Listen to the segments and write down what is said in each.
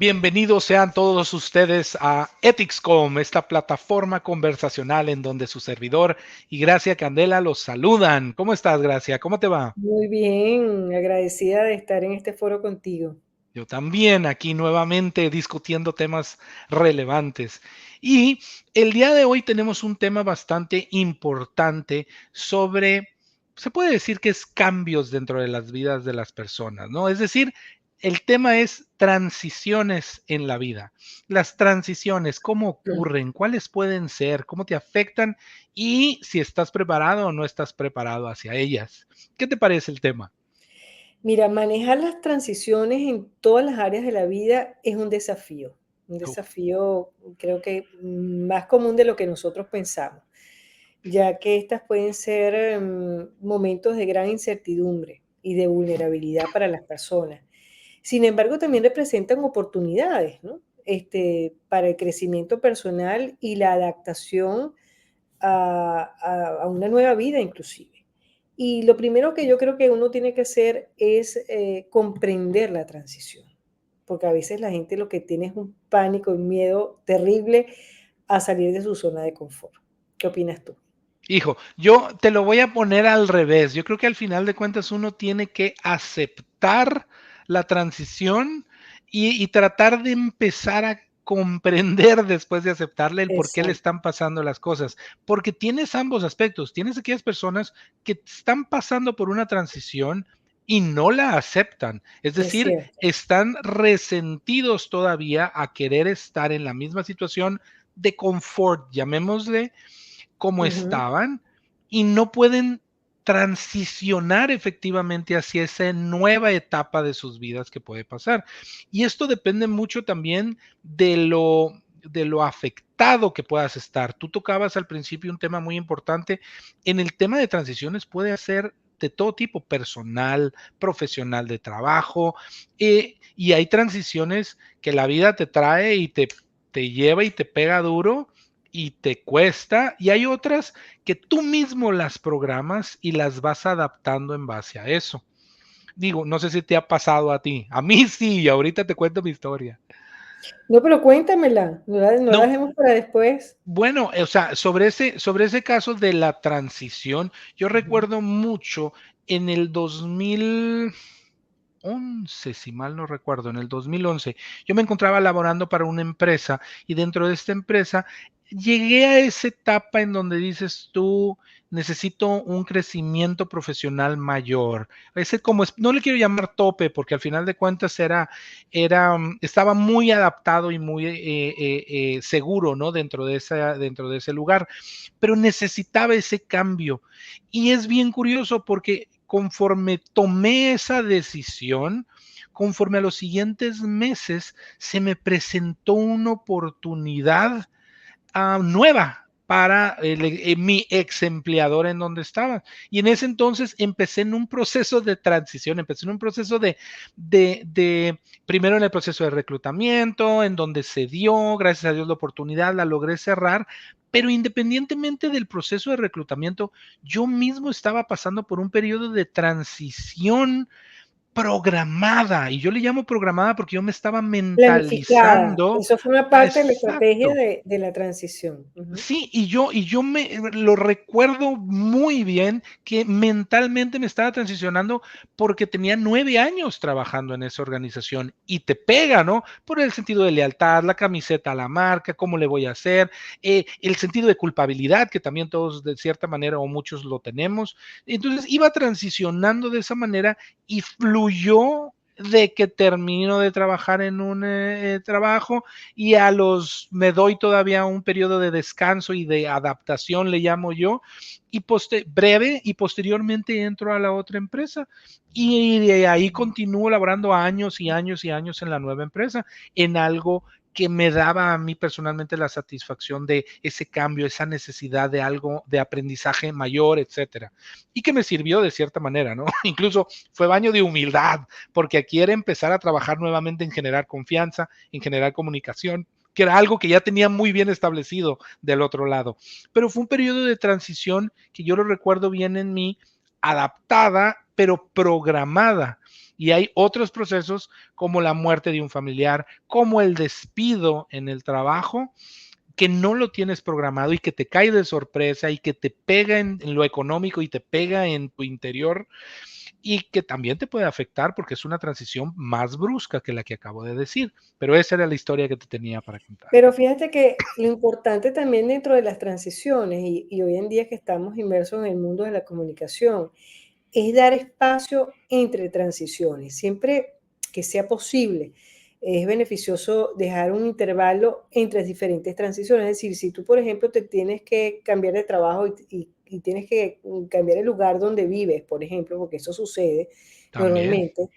Bienvenidos sean todos ustedes a EthicsCom, esta plataforma conversacional en donde su servidor y Gracia Candela los saludan. ¿Cómo estás, Gracia? ¿Cómo te va? Muy bien, agradecida de estar en este foro contigo. Yo también aquí nuevamente discutiendo temas relevantes. Y el día de hoy tenemos un tema bastante importante sobre, se puede decir que es cambios dentro de las vidas de las personas, ¿no? Es decir, el tema es transiciones en la vida. Las transiciones, ¿cómo ocurren? ¿Cuáles pueden ser? ¿Cómo te afectan? Y si estás preparado o no estás preparado hacia ellas. ¿Qué te parece el tema? Mira, manejar las transiciones en todas las áreas de la vida es un desafío creo que más común de lo que nosotros pensamos, ya que estas pueden ser momentos de gran incertidumbre y de vulnerabilidad para las personas. Sin embargo, también representan oportunidades, ¿no? Para el crecimiento personal y la adaptación a una nueva vida inclusive. Y lo primero que yo creo que uno tiene que hacer es comprender la transición, porque a veces la gente lo que tiene es un pánico, un miedo terrible a salir de su zona de confort. ¿Qué opinas tú? Hijo, yo te lo voy a poner al revés. Yo creo que al final de cuentas uno tiene que aceptar la transición y tratar de empezar a comprender después de aceptarle el por qué le Exacto, están pasando las cosas. Porque tienes ambos aspectos. Tienes aquellas personas que están pasando por una transición y no la aceptan. Es es decir, cierto. están resentidos todavía a querer estar en la misma situación de confort, llamémosle como Ujú. estaban y no pueden transicionar efectivamente hacia esa nueva etapa de sus vidas que puede pasar. Y esto depende mucho también de lo afectado que puedas estar. Tú tocabas al principio un tema muy importante. En el tema de transiciones puede ser de todo tipo, personal, profesional de trabajo, y hay transiciones que la vida te trae y te lleva y te pega duro y te cuesta, y hay otras que tú mismo las programas y las vas adaptando en base a eso. Digo, no sé si te ha pasado a ti. A mí sí, y ahorita te cuento mi historia. No, pero cuéntamela, no la No, dejemos para después. bueno, o sea, sobre ese caso de la transición, yo Ujú. recuerdo mucho en el 2011, si mal no recuerdo, en el 2011, yo me encontraba laborando para una empresa y dentro de esta empresa llegué a esa etapa en donde dices tú, necesito un crecimiento profesional mayor. Ese como, no le quiero llamar tope porque al final de cuentas estaba muy adaptado y muy seguro, ¿no? Dentro de ese lugar, pero necesitaba ese cambio. Y es bien curioso porque conforme tomé esa decisión, conforme a los siguientes meses, se me presentó una oportunidad nueva para mi ex empleador en donde estaba. Y en ese entonces empecé en un proceso de transición, empecé en un proceso primero en el proceso de reclutamiento, en donde se dio, gracias a Dios, la oportunidad, la logré cerrar, pero independientemente del proceso de reclutamiento, yo mismo estaba pasando por un periodo de transición programada, y yo le llamo programada porque yo me estaba Planificada. mentalizando Eso fue una a parte de la estrategia exacto. de la transición. Ujú. Sí, y yo me lo recuerdo muy bien que mentalmente me estaba transicionando porque tenía 9 años trabajando en esa organización y te pega, ¿no? Por el sentido de lealtad, la camiseta a la marca, cómo le voy a hacer, el sentido de culpabilidad que también todos de cierta manera o muchos lo tenemos. Entonces iba transicionando de esa manera y fluyó de que termino de trabajar en un trabajo y me doy todavía un periodo de descanso y de adaptación, le llamo yo, y breve, y posteriormente entro a la otra empresa. Y de ahí continúo laborando años y años y años en la nueva empresa, en algo que me daba a mí personalmente la satisfacción de ese cambio, esa necesidad de algo de aprendizaje mayor, etcétera. Y que me sirvió de cierta manera, ¿no? Incluso fue baño de humildad, porque aquí era empezar a trabajar nuevamente en generar confianza, en generar comunicación, que era algo que ya tenía muy bien establecido del otro lado. Pero fue un periodo de transición que yo lo recuerdo bien en mí, adaptada, pero programada. Y hay otros procesos como la muerte de un familiar, como el despido en el trabajo, que no lo tienes programado y que te cae de sorpresa y que te pega en lo económico y te pega en tu interior y que también te puede afectar porque es una transición más brusca que la que acabo de decir. Pero esa era la historia que te tenía para contar. Pero fíjate que lo importante también dentro de las transiciones y hoy en día que estamos inmersos en el mundo de la comunicación, es dar espacio entre transiciones, siempre que sea posible. Es beneficioso dejar un intervalo entre diferentes transiciones. Es decir, si tú, por ejemplo, te tienes que cambiar de trabajo y tienes que cambiar el lugar donde vives, por ejemplo, porque eso sucede También. normalmente,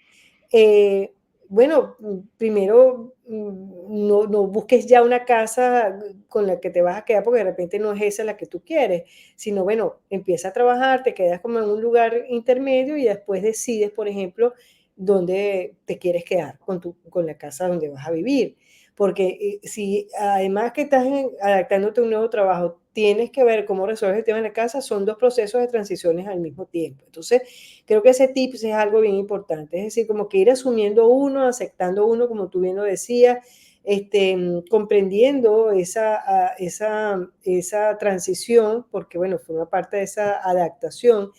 eh, bueno, primero no busques ya una casa con la que te vas a quedar porque de repente no es esa la que tú quieres, sino bueno, empieza a trabajar, te quedas como en un lugar intermedio y después decides, por ejemplo, dónde te quieres quedar con la casa donde vas a vivir. Porque si además que estás adaptándote a un nuevo trabajo, tienes que ver cómo resuelves el tema en la casa, son dos procesos de transiciones al mismo tiempo. Entonces, creo que ese tips es algo bien importante, es decir, como que ir asumiendo uno, aceptando uno, como tú bien lo decías, comprendiendo esa transición, porque bueno, forma parte de esa adaptación.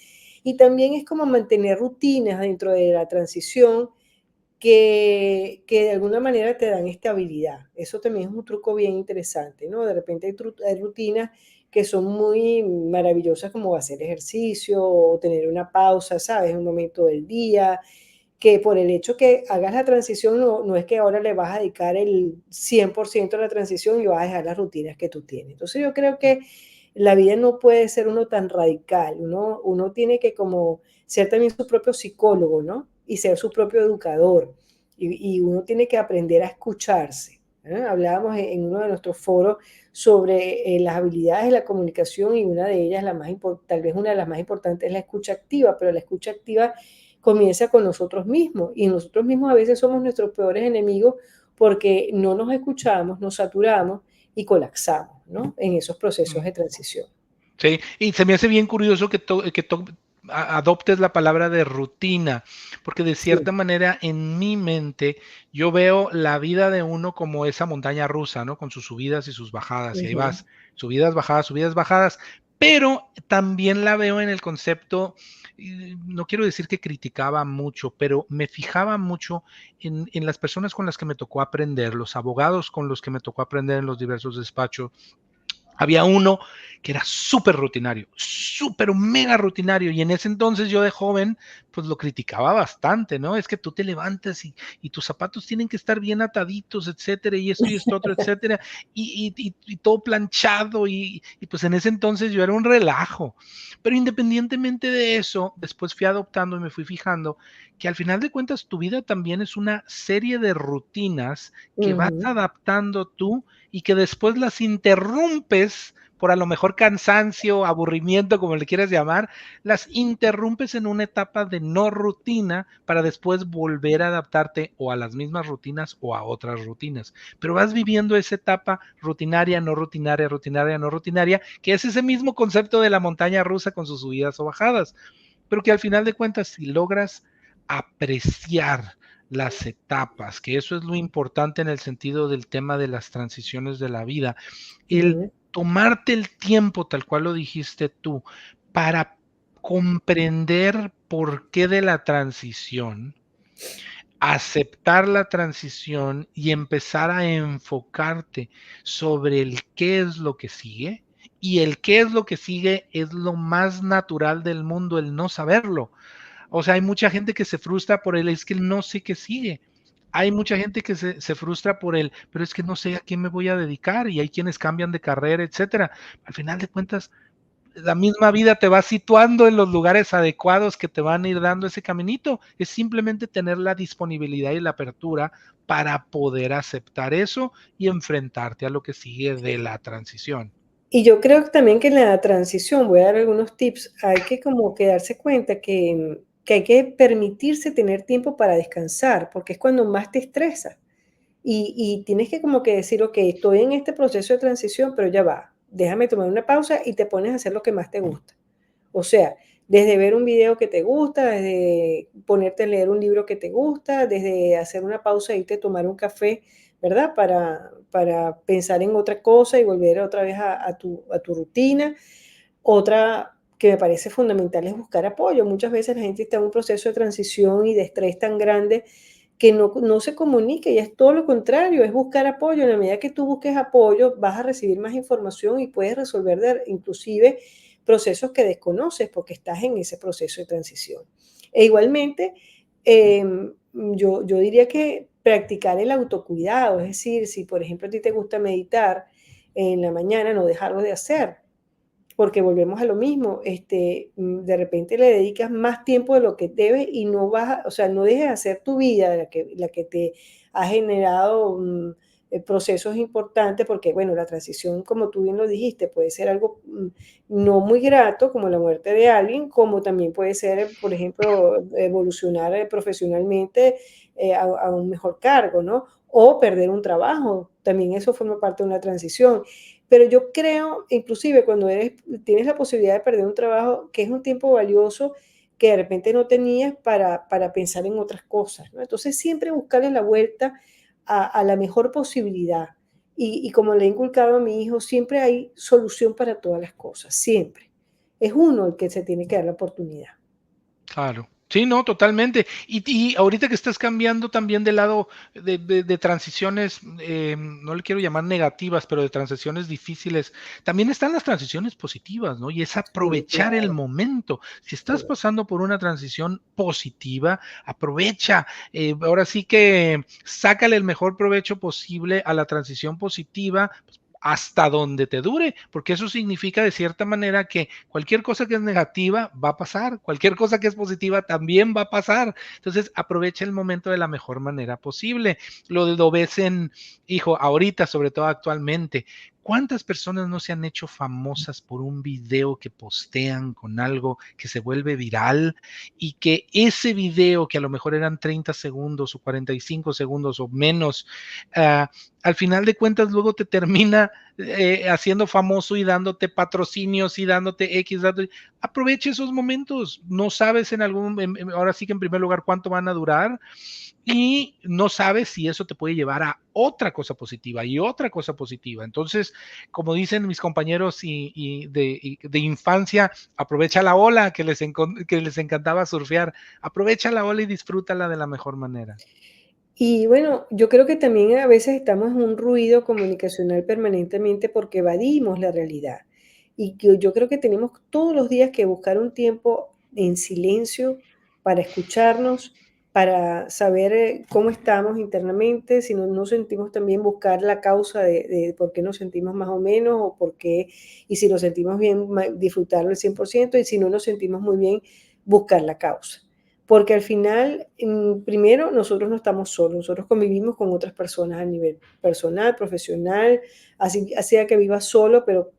Y también es como mantener rutinas dentro de la transición que de alguna manera te dan estabilidad. Eso también es un truco bien interesante, ¿no? De repente hay rutinas que son muy maravillosas como hacer ejercicio o tener una pausa, ¿sabes? Un momento del día, que por el hecho que hagas la transición no es que ahora le vas a dedicar el 100% a la transición y vas a dejar las rutinas que tú tienes. Entonces yo creo que la vida no puede ser uno tan radical, uno tiene que como ser también su propio psicólogo, ¿no? Y ser su propio educador. Y uno tiene que aprender a escucharse. Hablábamos en uno de nuestros foros sobre las habilidades de la comunicación y una de ellas, tal vez una de las más importantes, es la escucha activa, pero la escucha activa comienza con nosotros mismos y nosotros mismos a veces somos nuestros peores enemigos porque no nos escuchamos, nos saturamos y colapsamos, ¿no? En esos procesos de transición. Sí, y se me hace bien curioso adoptes la palabra de rutina, porque de cierta Sí. manera en mi mente yo veo la vida de uno como esa montaña rusa, ¿no? Con sus subidas y sus bajadas, y ahí Ujú. vas, subidas, bajadas, pero también la veo en el concepto, no quiero decir que criticaba mucho, pero me fijaba mucho en las personas con las que me tocó aprender, los abogados con los que me tocó aprender en los diversos despachos. Había uno que era súper rutinario, súper mega rutinario, y en ese entonces yo de joven, pues lo criticaba bastante, ¿no? Es que tú te levantas y tus zapatos tienen que estar bien ataditos, etcétera, y esto otro, etcétera, y todo planchado, y pues en ese entonces yo era un relajo. Pero independientemente de eso, después fui adoptando y me fui fijando que al final de cuentas tu vida también es una serie de rutinas que vas Ujú. adaptando tú y que después las interrumpes por a lo mejor cansancio, aburrimiento, como le quieras llamar, las interrumpes en una etapa de no rutina para después volver a adaptarte o a las mismas rutinas o a otras rutinas. Pero vas viviendo esa etapa rutinaria, no rutinaria, rutinaria, no rutinaria, que es ese mismo concepto de la montaña rusa con sus subidas o bajadas, pero que al final de cuentas, si logras apreciar las etapas, que eso es lo importante en el sentido del tema de las transiciones de la vida, el Ujú. tomarte el tiempo, tal cual lo dijiste tú, para comprender por qué de la transición, aceptar la transición y empezar a enfocarte sobre el qué es lo que sigue. Y el qué es lo que sigue es lo más natural del mundo, el no saberlo. O sea, hay mucha gente que se frustra por el, es que no sé qué sigue. Hay mucha gente que se frustra por el, pero es que no sé a quién me voy a dedicar y hay quienes cambian de carrera, etcétera. Al final de cuentas, la misma vida te va situando en los lugares adecuados que te van a ir dando ese caminito. Es simplemente tener la disponibilidad y la apertura para poder aceptar eso y enfrentarte a lo que sigue de la transición. Y yo creo que también que en la transición, voy a dar algunos tips, hay que como que darse cuenta que hay que permitirse tener tiempo para descansar, porque es cuando más te estresa. Y tienes que como que decir, ok, estoy en este proceso de transición, pero ya va, déjame tomar una pausa y te pones a hacer lo que más te gusta. O sea, Desde ver un video que te gusta, desde ponerte a leer un libro que te gusta, desde hacer una pausa e irte a tomar un café, ¿verdad? Para pensar en otra cosa y volver otra vez a tu rutina. Otra que me parece fundamental es buscar apoyo. Muchas veces la gente está en un proceso de transición y de estrés tan grande que no se comunica, y es todo lo contrario, es buscar apoyo. En la medida que tú busques apoyo, vas a recibir más información y puedes resolver inclusive procesos que desconoces porque estás en ese proceso de transición. E igualmente, yo diría que practicar el autocuidado, es decir, si por ejemplo a ti te gusta meditar en la mañana, no dejarlo de hacer, porque volvemos a lo mismo, de repente le dedicas más tiempo de lo que debes y no vas o sea, no dejes de hacer tu vida, la que te ha generado, procesos importantes, porque, bueno, la transición, como tú bien lo dijiste, puede ser algo, no muy grato, como la muerte de alguien, como también puede ser, por ejemplo, evolucionar, profesionalmente, a un mejor cargo, ¿no? O perder un trabajo, también eso forma parte de una transición. Pero yo creo, inclusive cuando tienes la posibilidad de perder un trabajo, que es un tiempo valioso que de repente no tenías para pensar en otras cosas, ¿no? Entonces, siempre buscarle la vuelta a la mejor posibilidad. Y como le he inculcado a mi hijo, siempre hay solución para todas las cosas, siempre. Es uno el que se tiene que dar la oportunidad. Claro. Sí, no, totalmente. Y ahorita que estás cambiando también de lado de transiciones, no le quiero llamar negativas, pero de transiciones difíciles, también están las transiciones positivas, ¿no? Y es Sí, aprovechar el claro, momento. Si estás correcto. pasando por una transición positiva, aprovecha. Ahora sí que sácale el mejor provecho posible a la transición positiva, pues, hasta donde te dure, porque eso significa de cierta manera que cualquier cosa que es negativa va a pasar, cualquier cosa que es positiva también va a pasar. Entonces, aprovecha el momento de la mejor manera posible. Lo ves en, hijo, ahorita, sobre todo actualmente, ¿cuántas personas no se han hecho famosas por un video que postean con algo que se vuelve viral y que ese video, que a lo mejor eran 30 segundos o 45 segundos o menos, al final de cuentas luego te termina haciendo famoso y dándote patrocinios y dándote X, aproveche esos momentos. No sabes ahora sí que en primer lugar cuánto van a durar y no sabes si eso te puede llevar a otra cosa positiva y otra cosa positiva. Entonces, como dicen mis compañeros de infancia, aprovecha la ola que les encantaba surfear, aprovecha la ola y disfrútala de la mejor manera. Y bueno, yo creo que también a veces estamos en un ruido comunicacional permanentemente porque evadimos la realidad. Y que yo creo que tenemos todos los días que buscar un tiempo en silencio para escucharnos, para saber cómo estamos internamente, si no nos sentimos, también buscar la causa de por qué nos sentimos más o menos, o por qué, y si nos sentimos bien, disfrutarlo al 100%, y si no nos sentimos muy bien, buscar la causa. Porque al final, primero, nosotros no estamos solos, nosotros convivimos con otras personas a nivel personal, profesional, así sea que vivas solo, pero,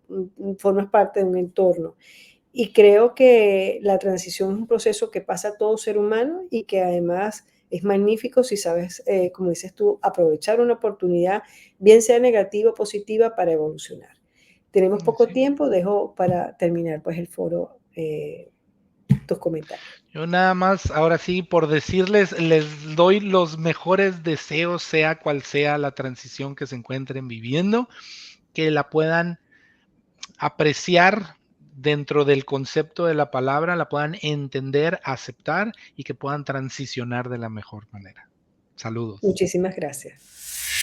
formas parte de un entorno. Y creo que la transición es un proceso que pasa a todo ser humano y que además es magnífico si sabes, como dices tú, aprovechar una oportunidad, bien sea negativa o positiva, para evolucionar. Tenemos poco Sí. tiempo, dejo para terminar, pues, el foro, tus comentarios. Yo nada más, ahora sí, por decirles, les doy los mejores deseos, sea cual sea la transición que se encuentren viviendo, que la puedan apreciar dentro del concepto de la palabra, la puedan entender, aceptar y que puedan transicionar de la mejor manera. Saludos. Muchísimas gracias.